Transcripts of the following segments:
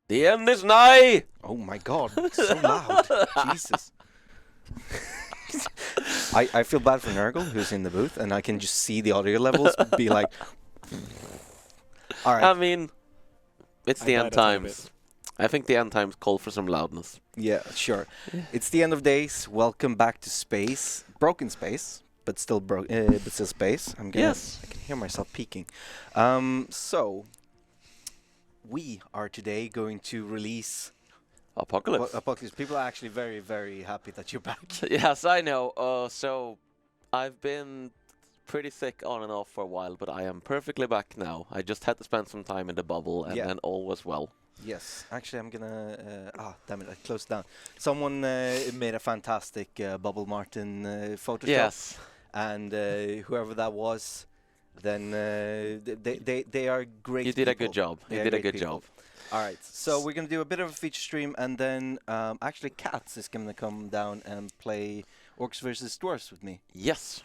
The end is nigh! Oh my god, so loud. Jesus. I feel bad for Nurgle, who's in the booth, and I can just see the audio levels be like... Alright. I mean, it's I the bet end a tiny times. I think the end times call for some loudness. Yeah, sure. It's the end of days. Welcome back to space. Broken space, but still space. Yes. I can hear myself peeking. So we are today going to release Apocalypse. Apocalypse. People are actually very, very happy that you're back. Yes, I know. So I've been pretty sick on and off for a while, but I am perfectly back now. I just had to spend some time in the bubble, and then all was well. Yes, actually, I'm gonna. Damn it! I closed down. Someone made a fantastic Bubble Martin Photoshop. Yes. And whoever that was, then they are great. You did a people. good job. They You are did a great good people. job. All right, so we're gonna do a bit of a feature stream, and then actually Katz is gonna come down and play Orcs versus Dwarves with me. Yes.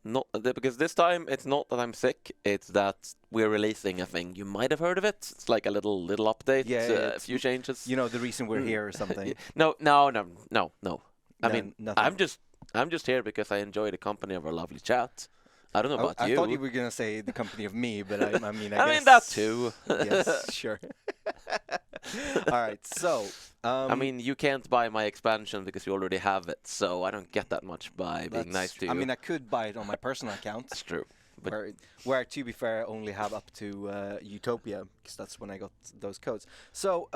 Not because this time it's not that I'm sick, it's that we're releasing a thing. You might have heard of it. It's like a little update, a few changes. You know the reason we're here or something. No. I mean, nothing. I'm just here because I enjoy the company of our lovely chat. I don't know about you. I thought you were gonna say the company of me, but I mean, I guess mean that too. Yes, sure. All right, so I mean, you can't buy my expansion because you already have it, so I don't get that much by being nice to you. I mean, I could buy it on my personal account. That's true. But where, to be fair, I only have up to Utopia, because that's when I got those codes. So,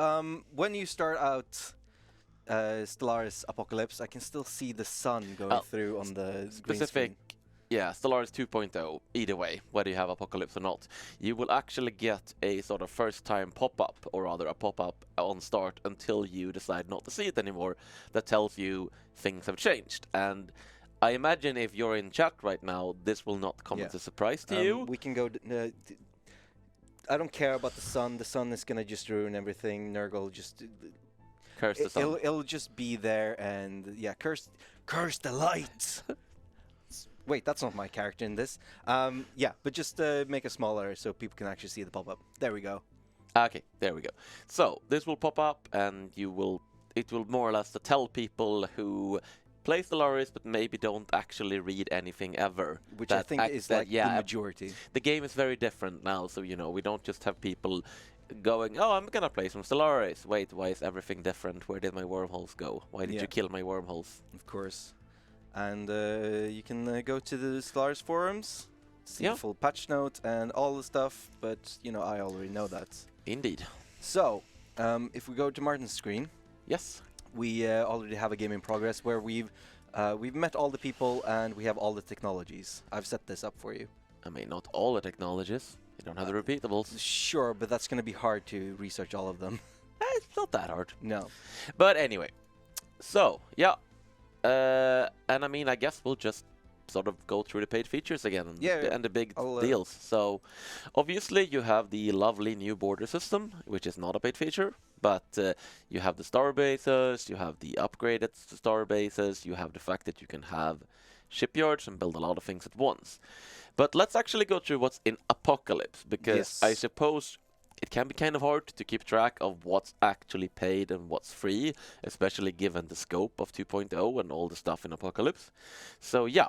when you start out Stellaris Apocalypse, I can still see the sun going through on the green screen. Yeah, Stellaris 2.0, either way, whether you have Apocalypse or not, you will actually get a sort of first-time pop-up, or rather a pop-up on start until you decide not to see it anymore, that tells you things have changed. And I imagine if you're in chat right now, this will not come as a surprise to you. We can go... I don't care about the sun. The sun is going to just ruin everything. Nurgle just... Curse the sun. It'll just be there, and yeah, curse the lights. Wait, that's not my character in this. Yeah, but just make it smaller so people can actually see the pop-up. There we go. Okay, there we go. So this will pop up, and it will more or less tell people who play Stellaris but maybe don't actually read anything ever. Which I think is like the majority. The game is very different now, so we don't just have people going, oh, I'm gonna play some Stellaris. Wait, why is everything different? Where did my wormholes go? Why did you kill my wormholes? Of course. And you can go to the Stellaris forums, see the full patch note and all the stuff, but, I already know that. Indeed. So, if we go to Martin's screen... Yes. We already have a game in progress where we've met all the people and we have all the technologies. I've set this up for you. I mean, not all the technologies. You don't have the repeatables. Sure, but that's going to be hard to research all of them. It's not that hard. No. But anyway. So, yeah. And I mean, I guess we'll just sort of go through the paid features again and the big deals. So, obviously, you have the lovely new border system, which is not a paid feature. But you have the star bases, you have the upgraded star bases, you have the fact that you can have shipyards and build a lot of things at once. But let's actually go through what's in Apocalypse, because I suppose it can be kind of hard to keep track of what's actually paid and what's free, especially given the scope of 2.0 and all the stuff in Apocalypse. So yeah,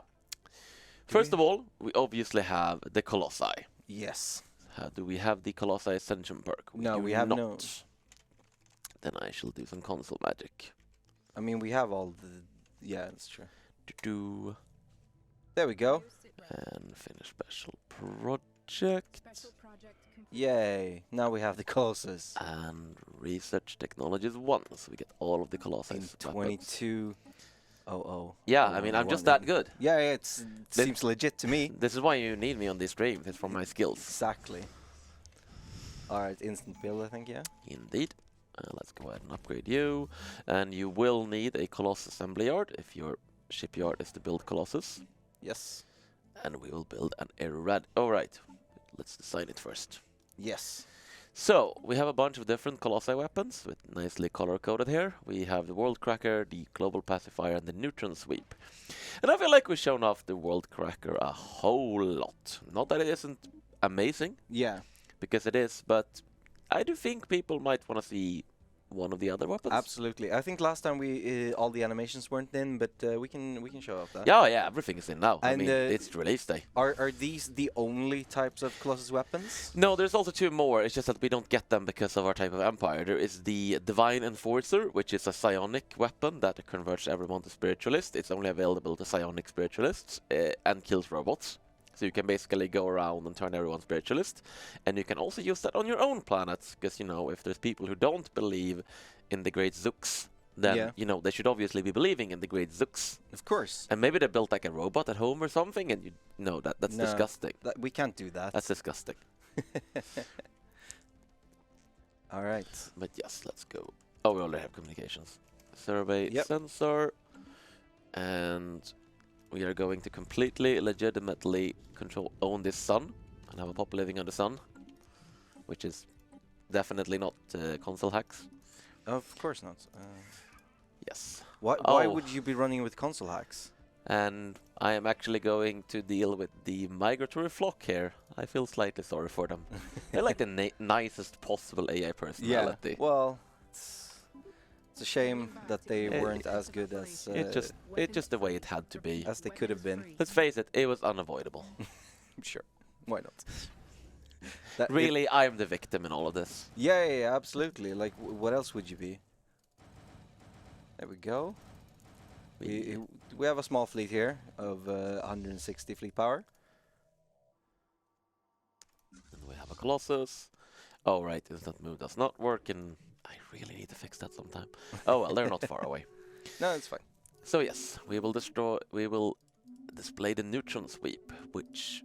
first of all, we obviously have the Colossi. Yes. Do we have the Colossi Ascension perk? No, we have no. Then I shall do some console magic. I mean, we have all the... Yeah, that's true. There we go. And finish special project. Yay. Now we have the Colossus. And research technologies 1. So we get all of the Colossi. In 2200. Yeah, I mean, I'm just that good. Yeah, it seems legit to me. This is why you need me on these streams. It's for my skills. Exactly. Alright, instant build, I think, yeah? Indeed. Let's go ahead and upgrade you. And you will need a Colossus assembly yard if your shipyard is to build Colossus. Yes. And we will build an Alright, let's design it first. Yes. So, we have a bunch of different Colossi weapons, with nicely color-coded here. We have the World Cracker, the Global Pacifier, and the Neutron Sweep. And I feel like we've shown off the World Cracker a whole lot. Not that it isn't amazing. Yeah. Because it is, but I do think people might want to see one of the other weapons? Absolutely. I think last time we all the animations weren't in, but we can show off that. Yeah, everything is in now. And I mean, it's release day. Are these the only types of Colossus weapons? No, there's also 2 more. It's just that we don't get them because of our type of empire. There is the Divine Enforcer, which is a psionic weapon that converts everyone to spiritualist. It's only available to psionic spiritualists and kills robots. So you can basically go around and turn everyone spiritualist. And you can also use that on your own planets, because, you know, if there's people who don't believe in the great Zooks, then, you know, they should obviously be believing in the great Zooks. Of course. And maybe they built like a robot at home or something, and you know, that's disgusting. We can't do that. That's disgusting. All right. But yes, let's go. Oh, we already have communications. Survey sensor. And we are going to completely, legitimately own this sun and have a pop living on the sun, which is definitely not console hacks. Of course not. Yes. Why would you be running with console hacks? And I am actually going to deal with the migratory flock here. I feel slightly sorry for them. They're like the nicest possible AI personality. Yeah, well, it's a shame that they weren't as good as... it's just the way it had to be. As they could have been. Let's face it, it was unavoidable. Sure, why not? Really, I'm the victim in all of this. Yeah, absolutely. Like, what else would you be? There we go. We have a small fleet here of 160 fleet power. And we have a Colossus. Oh, right, instant move does not work, and I really need to fix that sometime. Oh, well, they're not far away. No, it's fine. So, yes, we will display the neutron sweep, which...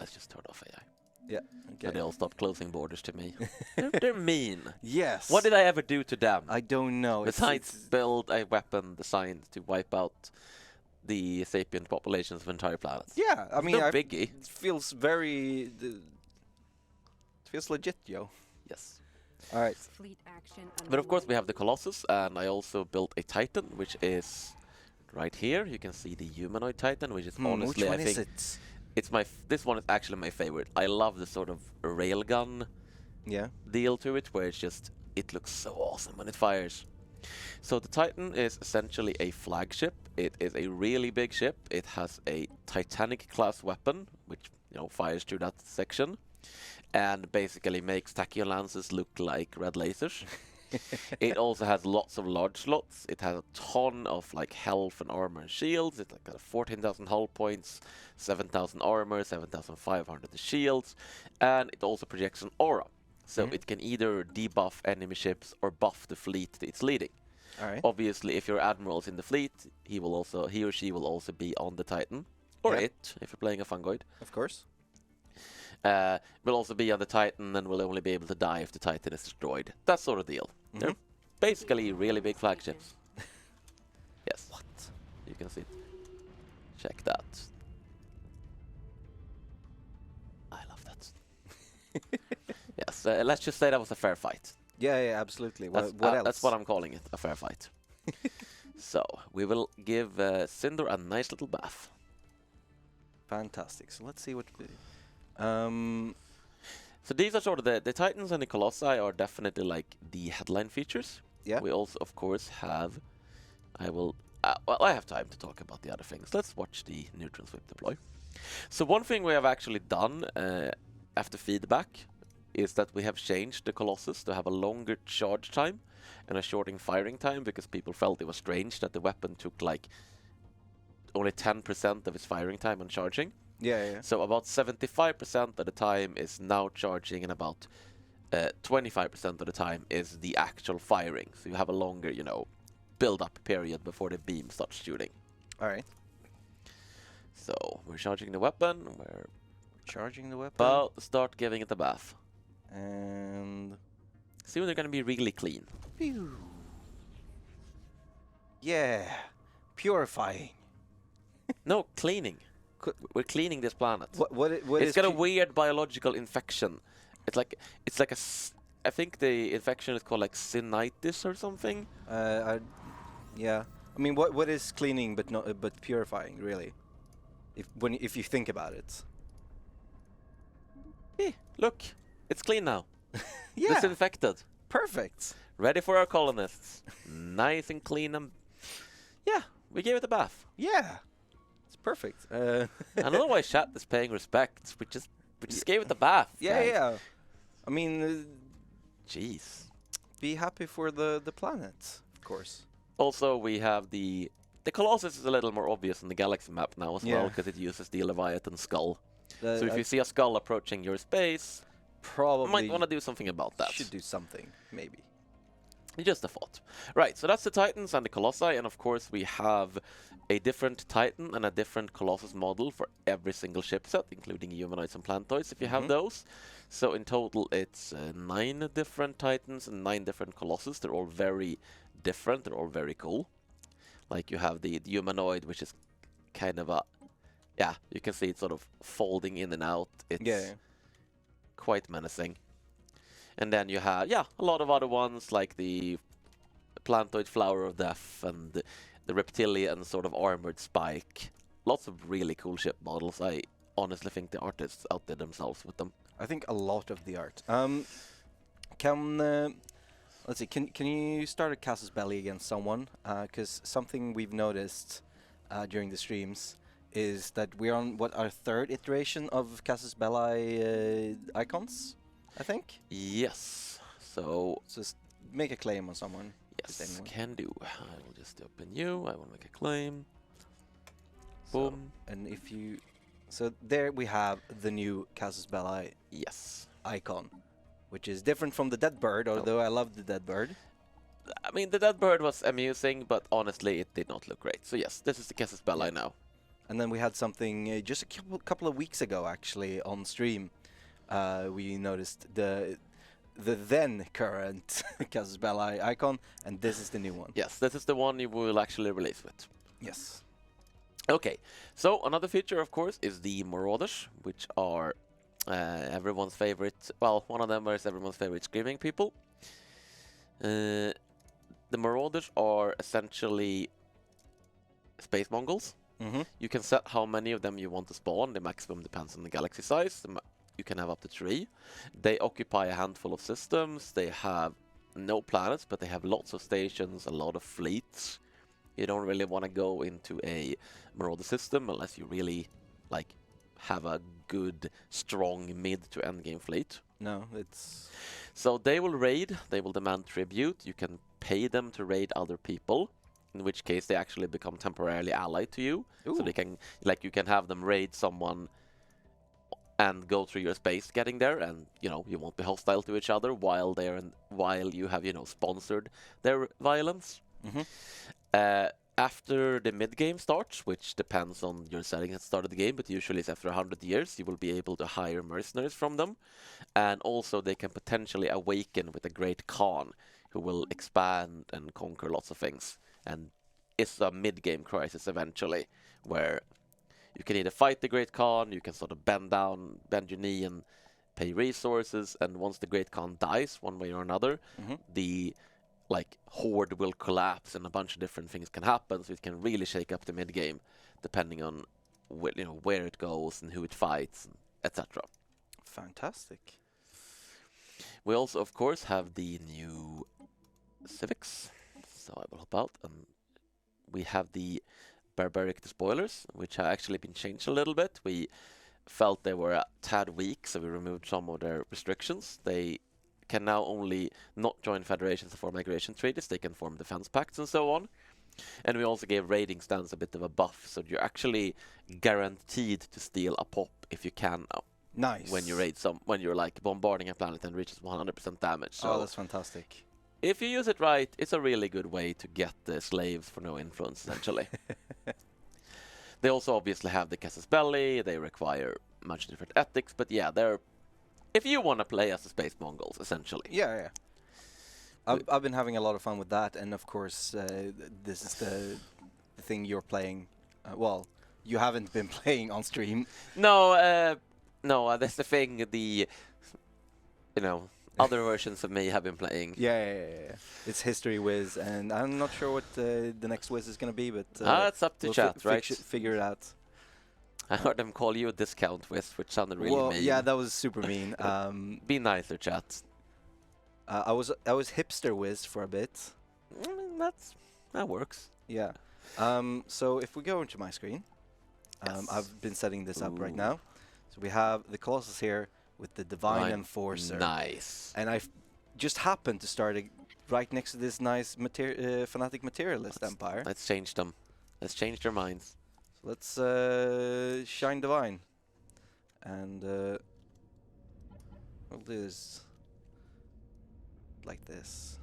let's just turn off AI. Yeah, okay. So they all stop closing borders to me. They're mean. Yes. What did I ever do to them? I don't know. Besides build a weapon designed to wipe out the sapient populations of entire planets. Yeah, I mean, no biggie. It feels very... it feels legit, yo. Yes. All right. But of course we have the Colossus, and I also built a Titan, which is right here. You can see the humanoid Titan, which is honestly, which one I think... is it? It's this one is actually my favorite. I love the sort of railgun deal to it, where it looks so awesome when it fires. So the Titan is essentially a flagship. It is a really big ship. It has a Titanic class weapon, which, you know, fires through that section, and basically makes Tachyon lances look like red lasers. It also has lots of large slots. It has a ton of like health and armor and shields. It's got 14,000 hull points, 7,000 armor, 7,500 shields, and it also projects an aura. So it can either debuff enemy ships or buff the fleet that it's leading. All right. Obviously, if your admiral's in the fleet, he or she will also be on the Titan, or it if you're playing a fungoid. Of course. Will also be on the Titan and will only be able to die if the Titan is destroyed. That sort of deal. They're basically really big flagships. Yes. What? You can see it. Check that. I love that. Yes, let's just say that was a fair fight. Yeah, absolutely. What else? That's what I'm calling it, a fair fight. So, we will give Cinder a nice little bath. Fantastic. So let's see what... So these are sort of the Titans and the Colossi are definitely like the headline features. Yeah. We also, of course, have... I have time to talk about the other things. Let's watch the neutron sweep deploy. So one thing we have actually done after feedback is that we have changed the Colossus to have a longer charge time and a shorting firing time, because people felt it was strange that the weapon took like only 10% of its firing time on charging. Yeah. So about 75% of the time is now charging, and about 25% of the time is the actual firing. So you have a longer, you know, build-up period before the beam starts shooting. All right. So we're charging the weapon. We're charging the weapon. About to start giving it a bath. And soon they're gonna be really clean. Pew. Yeah, purifying. No, cleaning. We're cleaning this planet. What it's got a weird biological infection. It's like I think the infection is called like sinitis or something. Yeah. I mean, what is cleaning but purifying really? If you think about it. Look, it's clean now. Yeah. Disinfected. Perfect. Ready for our colonists. Nice and clean and... Yeah, we gave it a bath. Yeah. It's perfect. I don't know why chat is paying respect. We just gave it a bath. Yeah, guys. yeah. I mean... Jeez. Be happy for the planet, of course. Also, we have the Colossus is a little more obvious on the galaxy map now as well, because it uses the Leviathan skull. So if you see a skull approaching your space, probably might want to do something about that. Should do something, maybe. Just a thought. Right, so that's the Titans and the Colossi, and of course we have a different Titan and a different Colossus model for every single ship set, including humanoids and planetoids, if you have those. So in total it's 9 different Titans and 9 different Colossus. They're all very different, they're all very cool. Like you have the humanoid, which is kind of a... Yeah, you can see it sort of folding in and out. It's quite menacing. And then you have, a lot of other ones, like the Plantoid Flower of Death and the Reptilian sort of armored Spike. Lots of really cool ship models. I honestly think the artists outdid themselves with them. I think a lot of the art. Let's see, can you start a Casus Belli against someone? Because something we've noticed during the streams is that we're on, our 3rd iteration of Casus Belli icons, I think? Yes. So just make a claim on someone. Yes, can do. I will just open you. I want to make a claim. Boom. And if you... So there we have the new Casus Belli icon, which is different from the dead bird, although I love the dead bird. I mean, the dead bird was amusing, but honestly, it did not look great. So yes, this is the Casus Belli now. And then we had something just a couple of weeks ago, actually, on stream. We noticed the then current Casus Belli icon, and this is the new one. Yes, this is the one you will actually release with. Yes. Okay, so another feature, of course, is the Marauders, which are everyone's favorite. Well, one of them is everyone's favorite screaming people. The Marauders are essentially space Mongols. You can set how many of them you want to spawn. The maximum depends on the galaxy size. You can have up to 3. They occupy a handful of systems. They have no planets, but they have lots of stations, a lot of fleets. You don't really want to go into a Marauder system unless you really have a good, strong mid to end game fleet. No, it's... So they will raid, they will demand tribute. You can pay them to raid other people, in which case they actually become temporarily allied to you. Ooh. So they can, you can have them raid someone and go through your space getting there, and you won't be hostile to each other while you have sponsored their violence. After the mid game starts, which depends on your settings at the start of the game, but usually it's after 100 years, you will be able to hire mercenaries from them, and also they can potentially awaken with a great Khan who will expand and conquer lots of things. And it's a mid game crisis eventually, where you can either fight the Great Khan, you can sort of bend your knee and pay resources, and once the Great Khan dies, one way or another, the horde will collapse and a bunch of different things can happen, so it can really shake up the mid game, depending on where it goes and who it fights, etc. Fantastic. We also, of course, have the new civics, so I will help out. We have the Barbaric Despoilers, which have actually been changed a little bit. We felt they were a tad weak, so we removed some of their restrictions. They can now only not join federations or form migration treaties. They can form defense pacts and so on. And we also gave raiding stands a bit of a buff, so you're actually guaranteed to steal a pop if you can now. Nice. When you raid when you're bombarding a planet and reaches 100% damage. So that's fantastic. If you use it right, it's a really good way to get the slaves for no influence, essentially. They also obviously have the Casus Belli. They require much different ethics, but yeah, they're... If you want to play as the Space Mongols, essentially. Yeah. I've been having a lot of fun with that, and of course, this is the thing you're playing. Well, you haven't been playing on stream. No, that's the thing. Other versions of me have been playing. Yeah. It's History Wiz, and I'm not sure what the next Wiz is going to be, but... it's up to chat, right? Figure it out. I heard them call you a discount Wiz, which sounded really mean. Yeah, that was super mean. Be nicer, chat. I was hipster whiz for a bit. That works. Yeah. So if we go into my screen, I've been setting this up right now. So we have the Colossus here with the Divine Enforcer. Nice. And I just happened to start right next to this nice fanatic materialist empire. Let's change them. Let's change their minds. So let's shine Divine. And we'll do this like this.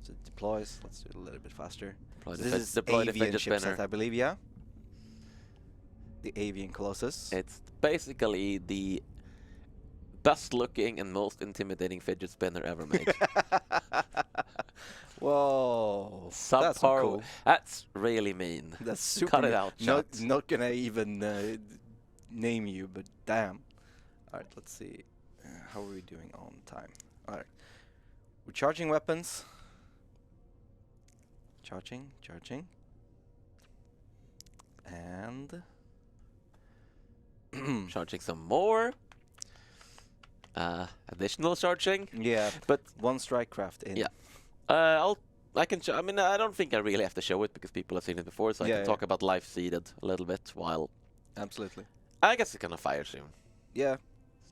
So it deploys. Let's do it a little bit faster. This is avian chipset, I believe, yeah? The avian Colossus. It's basically the best looking and most intimidating fidget spinner ever made. Whoa. That's cool. That's really mean. That's super Cut it out, not gonna even name you, but damn. Alright, let's see. How are we doing on time? Alright. We're charging weapons. Charging. And charging some more. Additional charging. Yeah, but one strike craft in. Yeah. I can. I mean, I don't think I really have to show it because people have seen it before, so I can talk about life seeded a little bit while. Absolutely. I guess it's gonna fire soon. Yeah.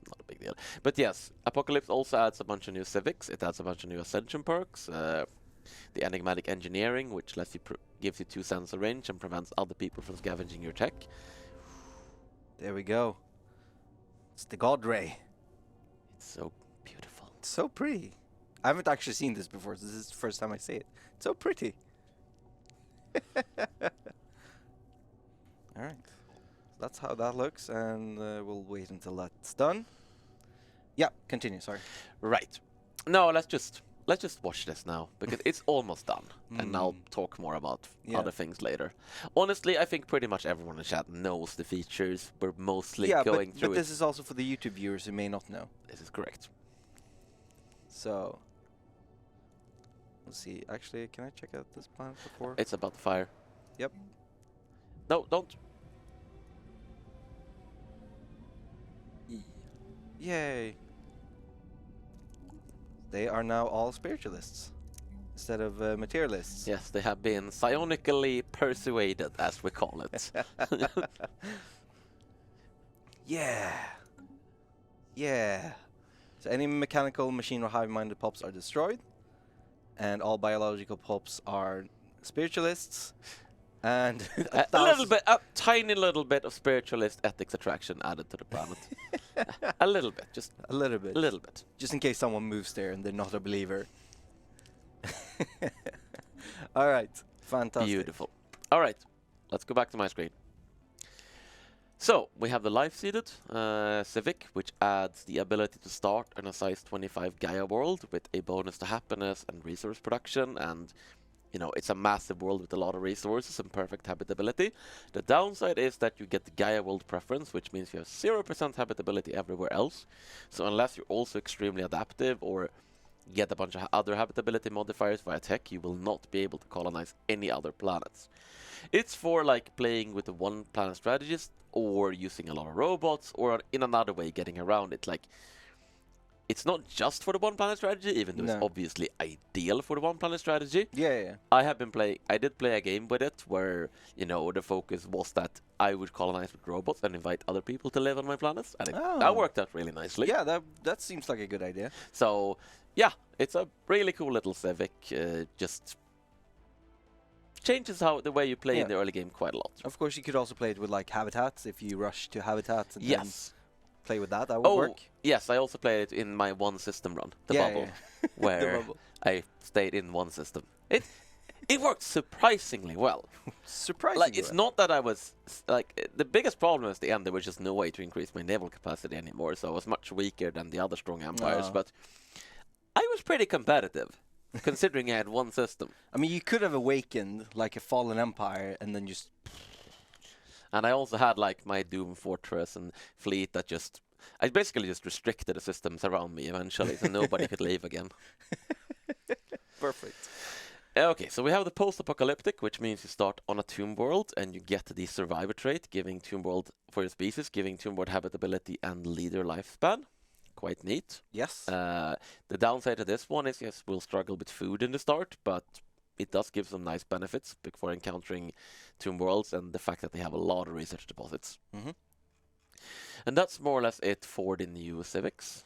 It's not a big deal. But yes, Apocalypse also adds a bunch of new civics. It adds a bunch of new ascension perks. The enigmatic engineering, which lets you gives you 2 sensor range and prevents other people from scavenging your tech. There we go. It's the God Ray. It's so beautiful. It's so pretty. I haven't actually seen this before. So this is the first time I see it. It's so pretty. All right. That's how that looks, and we'll wait until that's done. Yeah, continue. Sorry. Right. No, let's just watch this now because it's almost done, and I'll talk more about other things later. Honestly, I think pretty much everyone in chat knows the features. We're mostly going through but this is also for the YouTube viewers who may not know. This is correct. So, let's see. Actually, can I check out this planet before? It's about the fire. Yep. No, don't. Yay. They are now all spiritualists instead of materialists. Yes, they have been psionically persuaded, as we call it. Yeah. Yeah. So any mechanical, machine, or hive-minded pops are destroyed, and all biological pops are spiritualists. And a tiny little bit of spiritualist ethics attraction added to the planet. A little bit, just a little bit. A little bit. Just in case someone moves there and they're not a believer. All right, fantastic. Beautiful. All right, let's go back to my screen. So, we have the life-seeded Civic, which adds the ability to start in a size 25 Gaia world with a bonus to happiness and resource production, and you know, it's a massive world with a lot of resources and perfect habitability. The downside is that you get the Gaia world preference, which means you have 0% habitability everywhere else. So unless you're also extremely adaptive or get a bunch of other habitability modifiers via tech, you will not be able to colonize any other planets. It's for like playing with the one planet strategist or using a lot of robots or in another way getting around it. Like, it's not just for the one planet strategy, even though it's obviously ideal for the one planet strategy. Yeah. I did play a game with it where, you know, the focus was that I would colonize with robots and invite other people to live on my planets, and that worked out really nicely. Yeah, that seems like a good idea. So, yeah, it's a really cool little civic. Just changes the way you play in the early game quite a lot. Of course, you could also play it with like habitats if you rush to habitats. And play with that would work. Yes, I also played it in my one system run, the bubble, where I stayed in one system. It worked surprisingly well. Surprisingly it's not that I was like the biggest problem is at the end there was just no way to increase my naval capacity anymore, so I was much weaker than the other strong empires, but I was pretty competitive considering I had one system. I mean, you could have awakened like a fallen empire and then just. And I also had like my Doom Fortress and fleet that I basically just restricted the systems around me eventually, so nobody could leave again. Perfect. Okay, so we have the post-apocalyptic, which means you start on a tomb world and you get the survivor trait, giving tomb world for your species, giving tomb world habitability and leader lifespan. quite neat. Yes. The downside to this one is, yes, we'll struggle with food in the start, but it does give some nice benefits before encountering Tomb Worlds and the fact that they have a lot of research deposits. And that's more or less it for the new civics.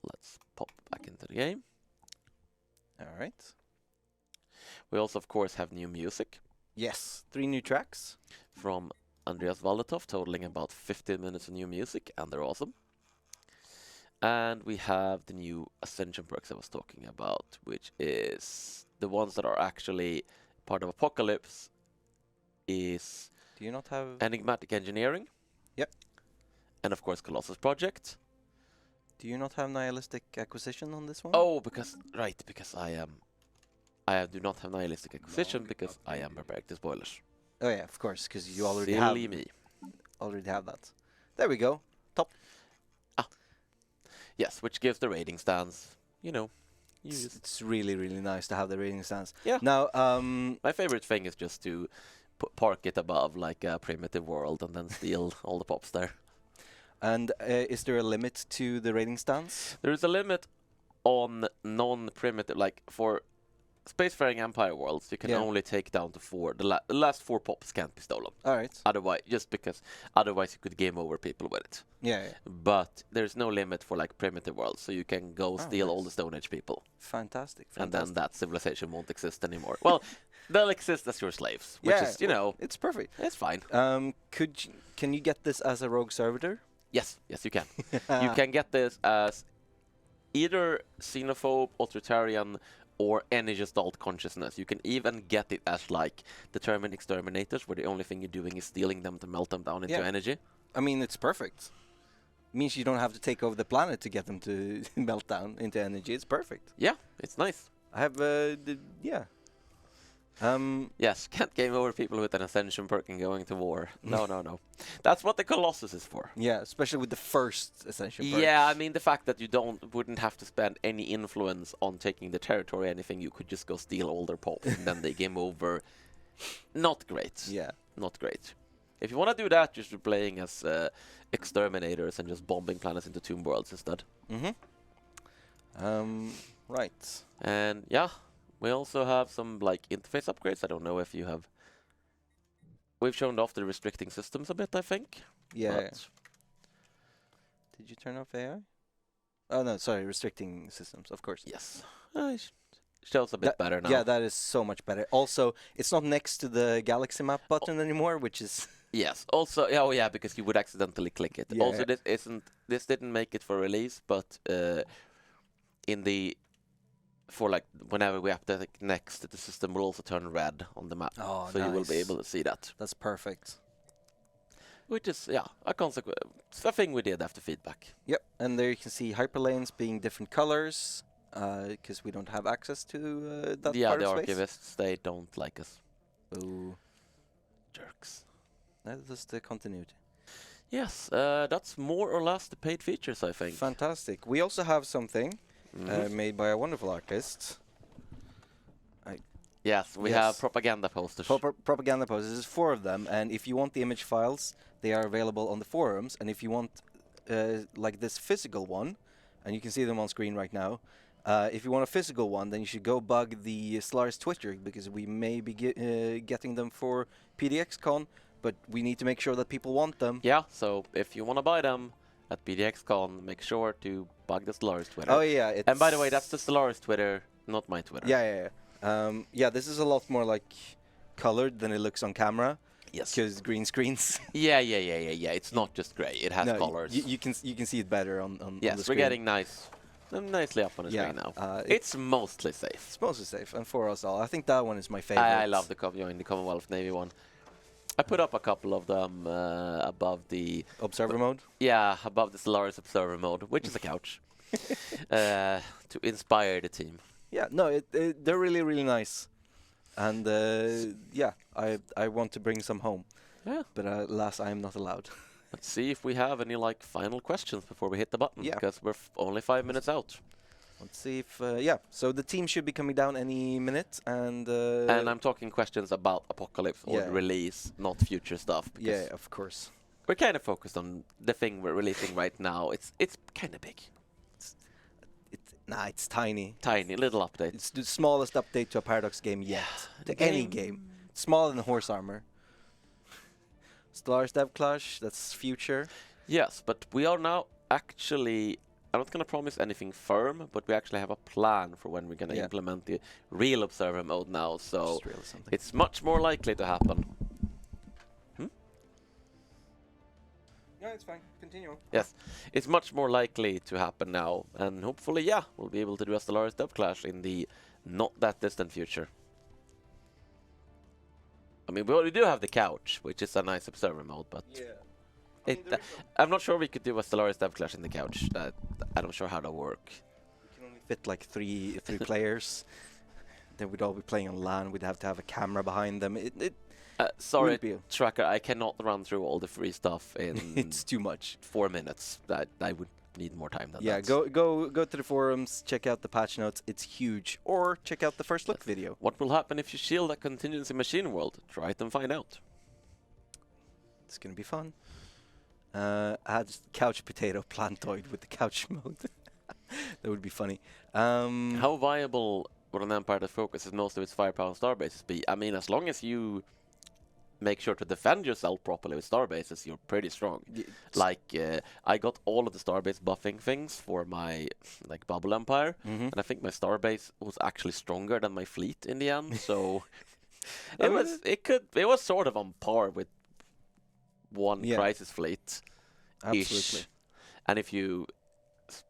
Let's pop back into the game. All right. We also, of course, have new music. Yes, 3 new tracks. From Andreas Valetov, totaling about 15 minutes of new music, and they're awesome. And we have the new Ascension perks I was talking about, which is the ones that are actually part of Apocalypse is... Do you not have... Enigmatic Engineering. Yep. And of course Colossus Project. Do you not have Nihilistic Acquisition on this one? Oh, because I do not have Nihilistic Acquisition because I am prepared to spoilers. Oh yeah, of course, because you already already have that. There we go. Top. Yes, which gives the rating stance, you know. It's really, really nice to have the rating stance. Yeah. Now, my favorite thing is just to park it above like a primitive world and then steal all the pops there. And is there a limit to the rating stance? There is a limit on non-primitive, like for Spacefaring Empire worlds, you can only take down to 4. The last 4 pops can't be stolen. All right. Otherwise, otherwise you could game over people with it. Yeah. But there's no limit for like primitive worlds, so you can go steal all the Stone Age people. Fantastic. And then that civilization won't exist anymore. Well, they'll exist as your slaves, which is, you know, it's perfect. It's fine. Can you get this as a rogue servitor? Yes, you can. You can get this as either xenophobe, authoritarian, or any gestalt consciousness. You can even get it as like determined exterminators, where the only thing you're doing is stealing them to melt them down into energy. I mean, it's perfect. It means you don't have to take over the planet to get them to melt down into energy. It's perfect. Yeah, it's nice. I have, yes, can't game over people with an Ascension perk and going to war. No. That's what the Colossus is for. Yeah, especially with the first Ascension perk. Yeah, I mean, the fact that you wouldn't have to spend any influence on taking the territory or anything, you could just go steal all their pops and then they game over. Not great. Yeah. Not great. If you want to do that, you should be playing as exterminators and just bombing planets into Tomb Worlds instead. Right. And yeah. We also have some like interface upgrades. I don't know if you have. We've shown off the restricting systems a bit, I think. Yeah. Did you turn off AI? Oh no, sorry, restricting systems, of course. Yes. Shows a bit better now. Yeah, that is so much better. Also, it's not next to the galaxy map button anymore, which is. Yes. Also, because you would accidentally click it. Yeah, also, this didn't make it for release, but for like whenever we update next, the system will also turn red on the map. Oh, so you will be able to see that. That's perfect. Which is, a consequence. It's a thing we did after feedback. Yep, and there you can see hyperlanes being different colors, because we don't have access to that part of space. Yeah, the archivists, they don't like us. Ooh. Jerks. That's the continuity. Yes, that's more or less the paid features, I think. Fantastic. We also have something made by a wonderful artist. Yes, we have propaganda posters. Propaganda posters. There's 4 of them, and if you want the image files, they are available on the forums. And if you want, like this physical one, and you can see them on screen right now, if you want a physical one, then you should go bug the Stellaris Twitter, because we may be getting them for PDXCon, but we need to make sure that people want them. Yeah, so if you want to buy them at PDXCon, make sure to bug the Stellaris Twitter. Oh yeah, and by the way, that's the Stellaris Twitter, not my Twitter. Yeah, this is a lot more like colored than it looks on camera. Yes. Because green screens. Yeah. It's not just gray. It has colors. You can see it better on the screen. Yes, we're getting nicely up on the screen now. It's mostly safe. It's mostly safe, and for us all, I think that one is my favorite. I love the Commonwealth Navy one. I put up a couple of them above the observer mode. Yeah, above the Stellaris observer mode, which is a couch, to inspire the team. Yeah, no, they're really, really nice, and I want to bring some home. Yeah, but alas, I am not allowed. Let's see if we have any like final questions before we hit the button. Yeah, because we're only 5 minutes out. Let's see if So the team should be coming down any minute, and I'm talking questions about Apocalypse or the release, not future stuff. Yeah, of course. we're kind of focused on the thing we're releasing right now. It's kind of big. It's tiny. Tiny, little update. It's the smallest update to a Paradox game yet. To any game. Smaller than Horse Armor. Stellaris Dev Clash, that's future. Yes, but we are now actually... I'm not going to promise anything firm, but we actually have a plan for when we're going to implement the real observer mode now, so it's much more likely to happen. No, it's fine. Continue. Yes, it's much more likely to happen now, and hopefully, we'll be able to do a Stellaris Dev Clash in the not that distant future. I mean, we already do have the couch, which is a nice observer mode, but I'm not sure we could do a Stellaris Dev Clash in the couch. I'm not sure how that work. We can only fit like three players. Then we'd all be playing on LAN. We'd have to have a camera behind them. Sorry, Tracker, I cannot run through all the free stuff in it's too much. 4 minutes. I would need more time than that. Yeah, go to the forums, check out the patch notes. It's huge. Or check out the first look video. What will happen if you shield a contingency machine world? Try it and find out. It's gonna be fun. I had couch potato plantoid with the couch mode. That would be funny. How viable would an empire that focuses most of its firepower on starbases be? I mean, as long as you make sure to defend yourself properly with starbases, you're pretty strong. I got all of the starbase buffing things for my bubble empire, and I think my starbase was actually stronger than my fleet in the end. So it was sort of on par with one crisis fleet. Absolutely. And if you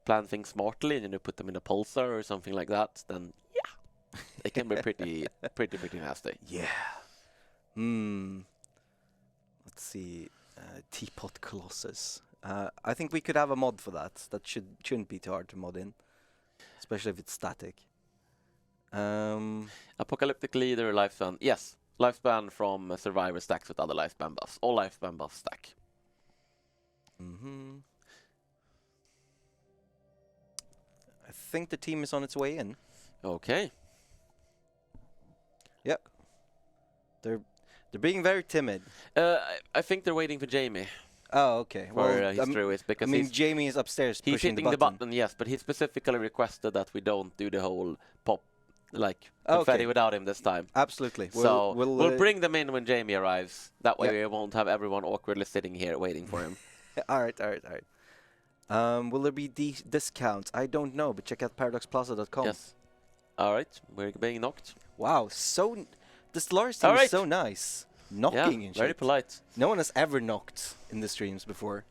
plan things smartly and you put them in a pulsar or something like that, then it can be pretty nasty. Yeah. Let's see. Teapot Colossus. I think we could have a mod for that. That shouldn't be too hard to mod in, especially if it's static. Apocalyptic leader lifespan. Yes, lifespan from survivor stacks with other lifespan buffs. All lifespan buffs stack. I think the team is on its way in. Okay. Yep. They're being very timid. I think they're waiting for Jamie. Oh, okay. Well, he's through it because Jamie is upstairs. He's hitting the button, yes, but he specifically requested that we don't do the whole pop confetti without him this time. Absolutely. So we'll bring them in when Jamie arrives. That way we won't have everyone awkwardly sitting here waiting for him. All right. Will there be discounts? I don't know, but check out paradoxplaza.com. Yes. All right, we're being knocked. Wow, the Stellaris team is so nice. Knocking and shit. Very polite. No one has ever knocked in the streams before.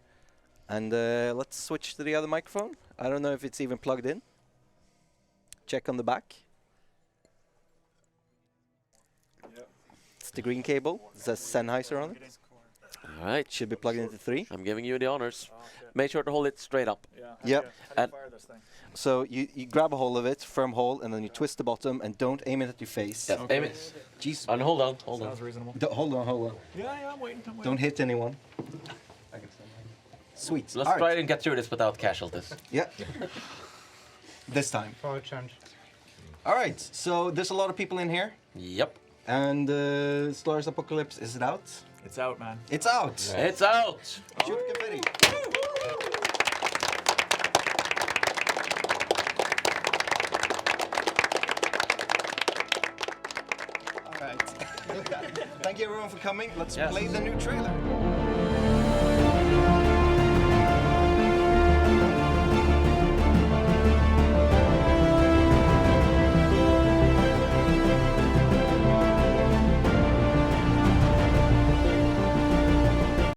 And let's switch to the other microphone. I don't know if it's even plugged in. Check on the back. Yep. It's the green cable. It says Sennheiser on it. All right. Should be plugged into 3. I'm giving you the honors. Make sure to hold it straight up. Yep. And so you grab a hold of it, firm hold, and then you twist the bottom and don't aim it at your face. Yes, aim it. Jeez. And hold on. Sounds reasonable. Hold on. Yeah, I'm waiting. Don't hit anyone. Sweet. Let's try and get through this without casualties. Yeah. This time. Forward change. All right. So there's a lot of people in here. Yep. And Stellaris Apocalypse, is it out? It's out, man. It's out. Yeah. It's out. Shoot confetti. All right. Thank you everyone for coming. Let's play the new trailer.